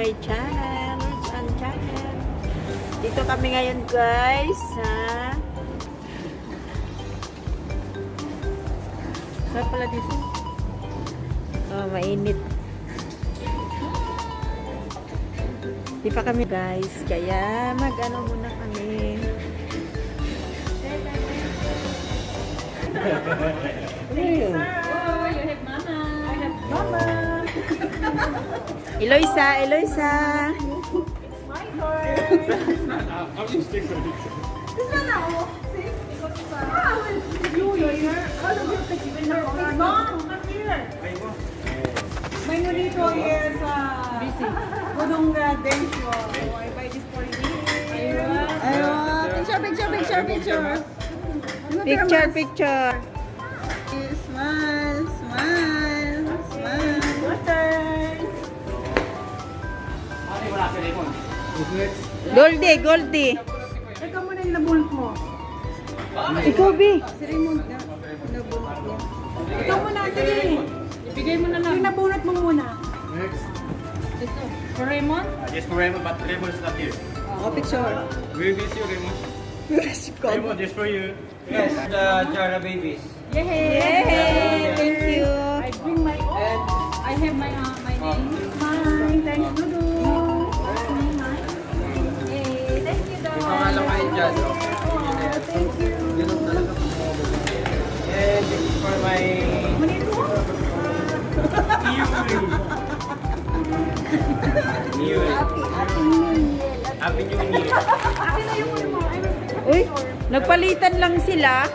my channel, Roots and Channel. Dito kami ngayon guys, ha? Saan pala dito? Oh, mainit. Di pa kami guys, kaya mag-ano muna kami. Eloisa, Eloisa. My nonito is busy. Gudong Densyo. So I buy this for you. Picture. Picture, picture. Smile. Water. Goldie, Goldie. Ikaw muna yung nabunot mo. Ikaw, B. Si Raymond na. Nabunot niya. Ikaw muna, sige. Ibigay mo na lang. Yung nabunot mo muna. Next. For Raymond? Yes, for Raymond, but Raymond is not here. Oh, picture. We miss you, Raymond. Yes, Raymond, just for you. Yes, the Jara babies. Yay! Yay! Thank you. I bring my own. I have my name. Mine. Thanks, Dudu. Yay! Thank you, Dad. Pangalan kayo dyan. Thank you. Ganun talaga. And this is for my... New Year. Happy New Year. Akin na yung mo. Uy, nagpalitan lang sila.